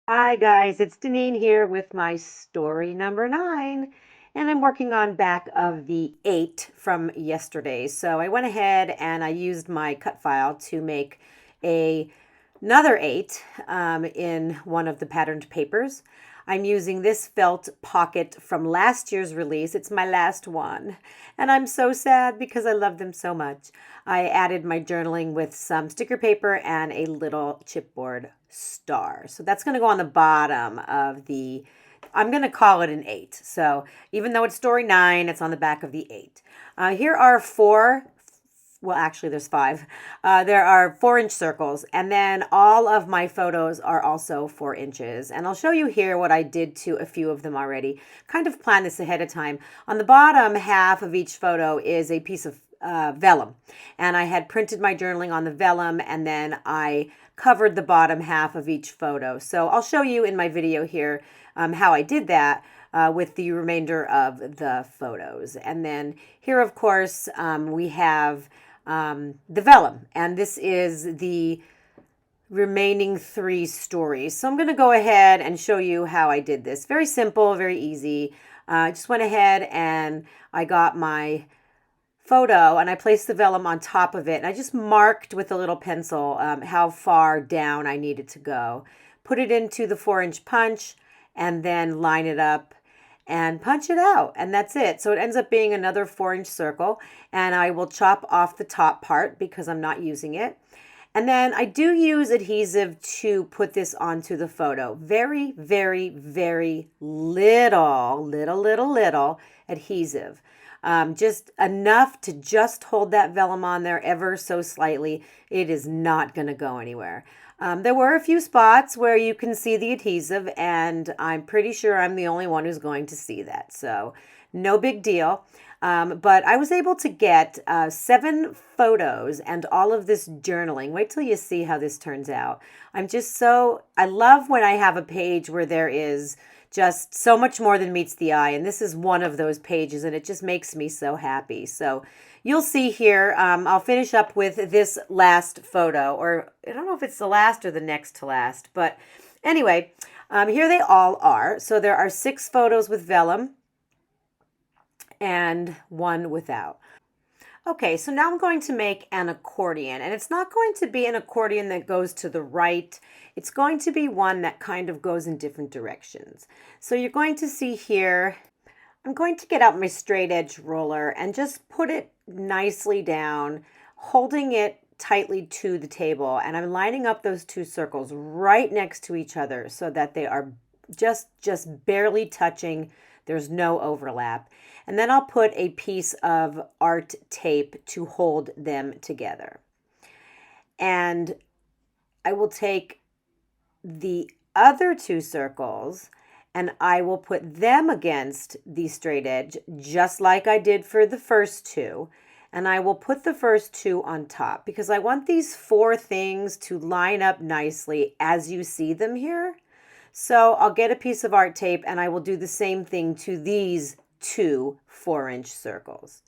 Hi guys, it's Deneen here with my story number 9, and I'm working on back of the 8 from yesterday. So I went ahead and I used my cut file to make a another 8 in one of the patterned papers. I'm using this felt pocket from last year's release. It's my last one, and I'm so sad because I love them so much. I added my journaling with some sticker paper and a little chipboard star. So that's going to go on the bottom of the, I'm going to call it an 8. So even though it's story 9, it's on the back of the 8. Here are four, well, actually, there's 5. There are 4-inch circles, and then all of my photos are also 4 inches. And I'll show you here what I did to a few of them already. Kind of planned this ahead of time. On the bottom half of each photo is a piece of vellum, and I had printed my journaling on the vellum, and then I covered the bottom half of each photo. So I'll show you in my video here how I did that. With the remainder of the photos. And then here, of course, we have the vellum, and this is the remaining 3 stories. So I'm going to go ahead and show you how I did this. Very simple, very easy. I just went ahead and I got my photo and I placed the vellum on top of it, and I just marked with a little pencil how far down I needed to go. Put it into the 4-inch punch and then line it up and punch it out, and that's it. So it ends up being another 4-inch circle, and I will chop off the top part because I'm not using it. And then I do use adhesive to put this onto the photo. Very, very, very little adhesive. Just enough to just hold that vellum on there ever so slightly. It is not going to go anywhere. There were a few spots where you can see the adhesive, and I'm pretty sure I'm the only one who's going to see that. So no big deal. But I was able to get 7 photos and all of this journaling. Wait till you see how this turns out. I love when I have a page where there is just so much more than meets the eye. And this is one of those pages, and it just makes me so happy. So you'll see here, I'll finish up with this last photo, or I don't know if it's the last or the next to last, but anyway, here they all are. So there are 6 photos with vellum and 1 without. Okay, so now I'm going to make an accordion, and it's not going to be an accordion that goes to the right. It's going to be one that kind of goes in different directions. So you're going to see here, I'm going to get out my straight edge roller and just put it nicely down, holding it tightly to the table. And I'm lining up those 2 circles right next to each other so that they are just barely touching. There's no overlap. And then I'll put a piece of art tape to hold them together. And I will take the other 2 circles and I will put them against the straight edge just like I did for the first 2. And I will put the first 2 on top because I want these 4 things to line up nicely as you see them here. So I'll get a piece of art tape and I will do the same thing to these 2 4-inch circles.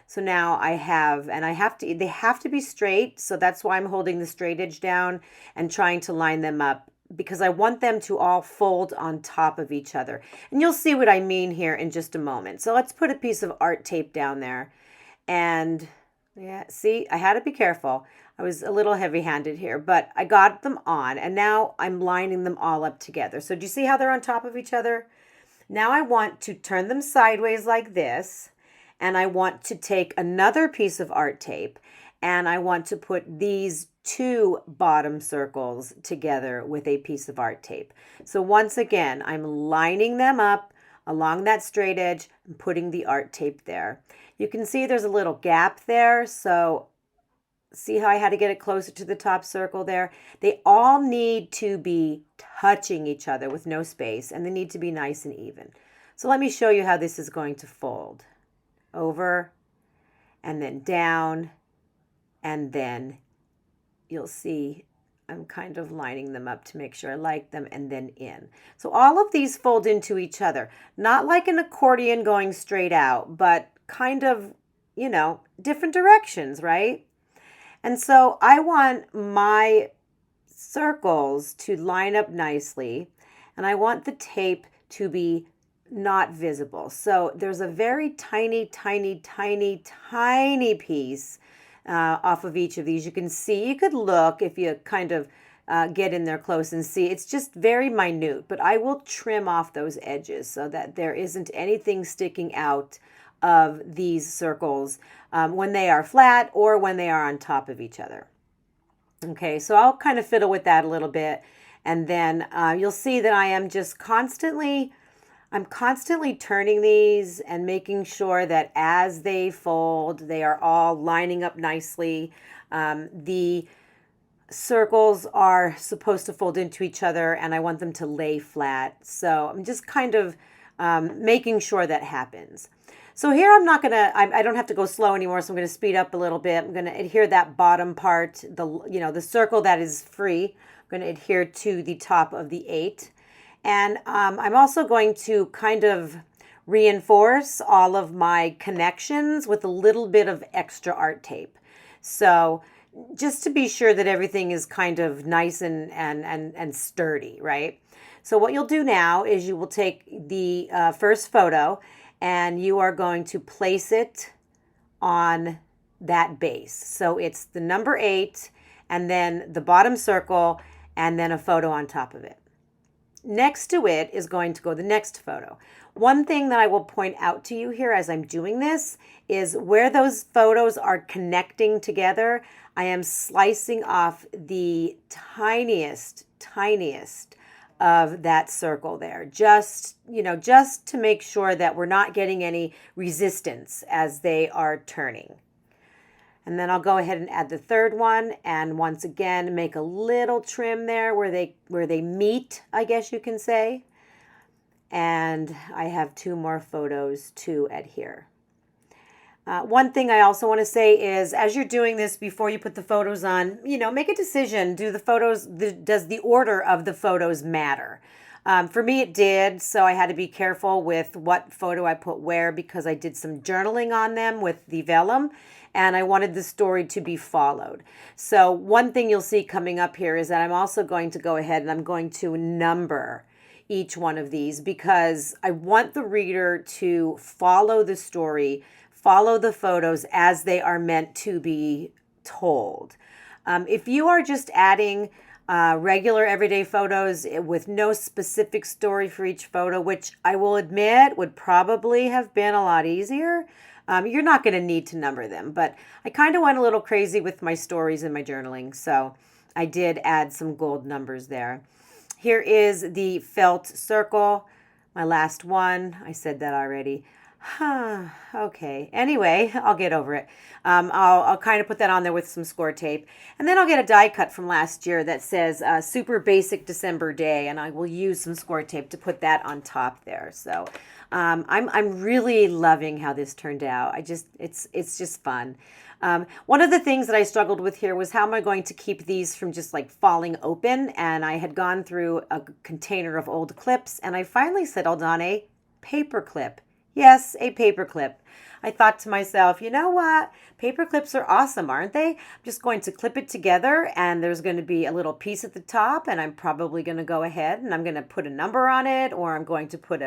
So now I have, and they have to be straight. So that's why I'm holding the straight edge down and trying to line them up because I want them to all fold on top of each other. And you'll see what I mean here in just a moment. So let's put a piece of art tape down there. And yeah, see, I had to be careful. I was a little heavy-handed here, but I got them on, and now I'm lining them all up together. So do you see how they're on top of each other? Now I want to turn them sideways like this, and I want to take another piece of art tape, and I want to put these 2 bottom circles together with a piece of art tape. So once again, I'm lining them up along that straight edge and putting the art tape there. You can see there's a little gap there, so see how I had to get it closer to the top circle there? They all need to be touching each other with no space, and they need to be nice and even. So let me show you how this is going to fold. Over, and then down, and then you'll see I'm kind of lining them up to make sure I like them, and then in. So all of these fold into each other, not like an accordion going straight out, but kind of, different directions, right? And so I want my circles to line up nicely, and I want the tape to be not visible. So there's a very tiny, tiny, tiny, tiny piece off of each of these. You can see, you could look if you kind of get in there close and see. It's just very minute, but I will trim off those edges so that there isn't anything sticking out of these circles when they are flat or when they are on top of each other. Okay, so I'll kind of fiddle with that a little bit, and then you'll see that I am just I'm constantly turning these and making sure that as they fold, they are all lining up nicely. The circles are supposed to fold into each other, and I want them to lay flat. So I'm just kind of making sure that happens. So here I'm not gonna, I don't have to go slow anymore, so I'm gonna speed up a little bit. I'm gonna adhere that bottom part, the circle that is free. I'm gonna adhere to the top of the 8. And I'm also going to kind of reinforce all of my connections with a little bit of extra art tape. So just to be sure that everything is kind of nice and sturdy, right? So what you'll do now is you will take the first photo and you are going to place it on that base. So it's the number 8 and then the bottom circle and then a photo on top of it. Next to it is going to go the next photo. One thing that I will point out to you here as I'm doing this is where those photos are connecting together, I am slicing off the tiniest of that circle there, just to make sure that we're not getting any resistance as they are turning. And then I'll go ahead and add the third one, and once again make a little trim there where they meet, I guess you can say. And I have 2 more photos to adhere. One thing I also want to say is, as you're doing this, before you put the photos on, make a decision. Does the order of the photos matter? For me, it did, so I had to be careful with what photo I put where because I did some journaling on them with the vellum, and I wanted the story to be followed. So one thing you'll see coming up here is that I'm also going to go ahead and I'm going to number each one of these because I want the reader to follow the story, follow the photos as they are meant to be told. If you are just adding regular everyday photos with no specific story for each photo, which I will admit would probably have been a lot easier, you're not going to need to number them. But I kind of went a little crazy with my stories and my journaling, so I did add some gold numbers there. Here is the felt circle, my last one. I said that already. Okay. Anyway, I'll get over it. I'll kind of put that on there with some score tape. And then I'll get a die cut from last year that says Super Basic December Day, and I will use some score tape to put that on top there. So I'm really loving how this turned out. It's just fun. One of the things that I struggled with here was how am I going to keep these from just like falling open? And I had gone through a container of old clips, and I finally settled on a paper clip. Yes, a paper clip. I thought to myself, you know what? Paper clips are awesome, aren't they? I'm just going to clip it together, and there's going to be a little piece at the top, and I'm probably going to go ahead and I'm going to put a number on it, or I'm going to put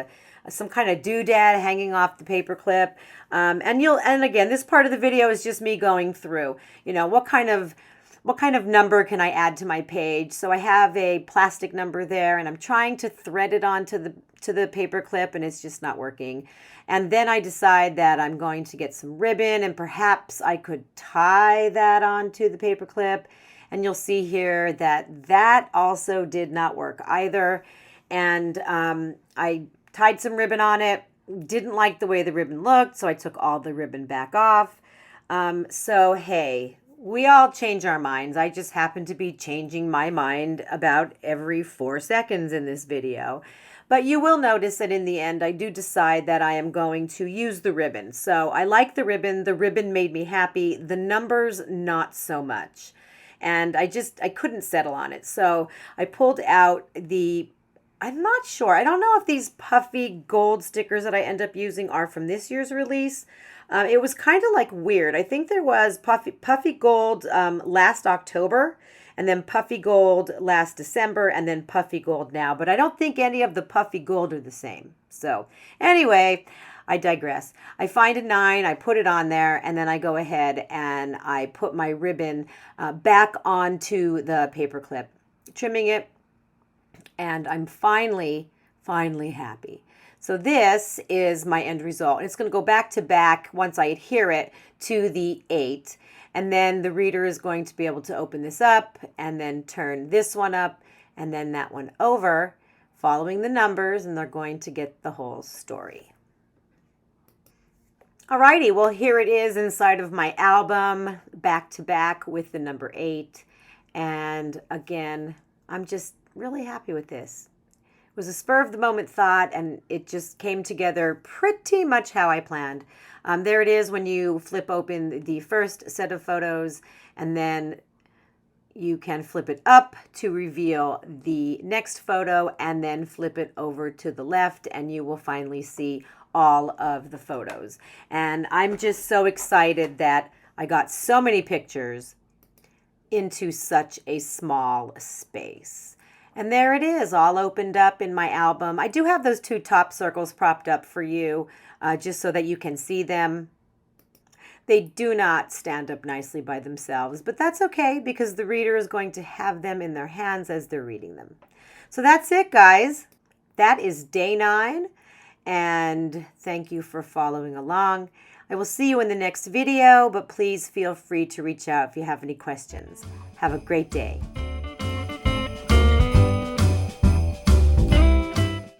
some kind of doodad hanging off the paper clip. And again, this part of the video is just me going through, what kind of number can I add to my page? So I have a plastic number there, and I'm trying to thread it onto the paper clip, and it's just not working. And then I decide that I'm going to get some ribbon, and perhaps I could tie that onto the paper clip. And you'll see here that also did not work either. And I tied some ribbon on it. Didn't like the way the ribbon looked, so I took all the ribbon back off. So hey, we all change our minds. I just happen to be changing my mind about every 4 seconds in this video. But you will notice that in the end, I do decide that I am going to use the ribbon. So I like the ribbon. The ribbon made me happy. The numbers, not so much. And I couldn't settle on it. So I pulled out I'm not sure. I don't know if these puffy gold stickers that I end up using are from this year's release. It was kind of like weird. I think there was puffy gold last October, and then puffy gold last December, and then puffy gold now. But I don't think any of the puffy gold are the same. So anyway, I digress. I find a 9, I put it on there, and then I go ahead and I put my ribbon back onto the paper clip, trimming it, and I'm finally happy. So this is my end result. It's going to go back to back once I adhere it to the 8. And then the reader is going to be able to open this up and then turn this one up and then that one over, following the numbers, and they're going to get the whole story. Alrighty, well, here it is inside of my album, back to back with the number 8. And again, I'm just really happy with this. It was a spur of the moment thought, and it just came together pretty much how I planned. There it is when you flip open the first set of photos, and then you can flip it up to reveal the next photo, and then flip it over to the left, and you will finally see all of the photos. And I'm just so excited that I got so many pictures into such a small space. And there it is, all opened up in my album. I do have those 2 top circles propped up for you, just so that you can see them. They do not stand up nicely by themselves, but that's okay because the reader is going to have them in their hands as they're reading them. So that's it, guys. That is day 9, and thank you for following along. I will see you in the next video, but please feel free to reach out if you have any questions. Have a great day.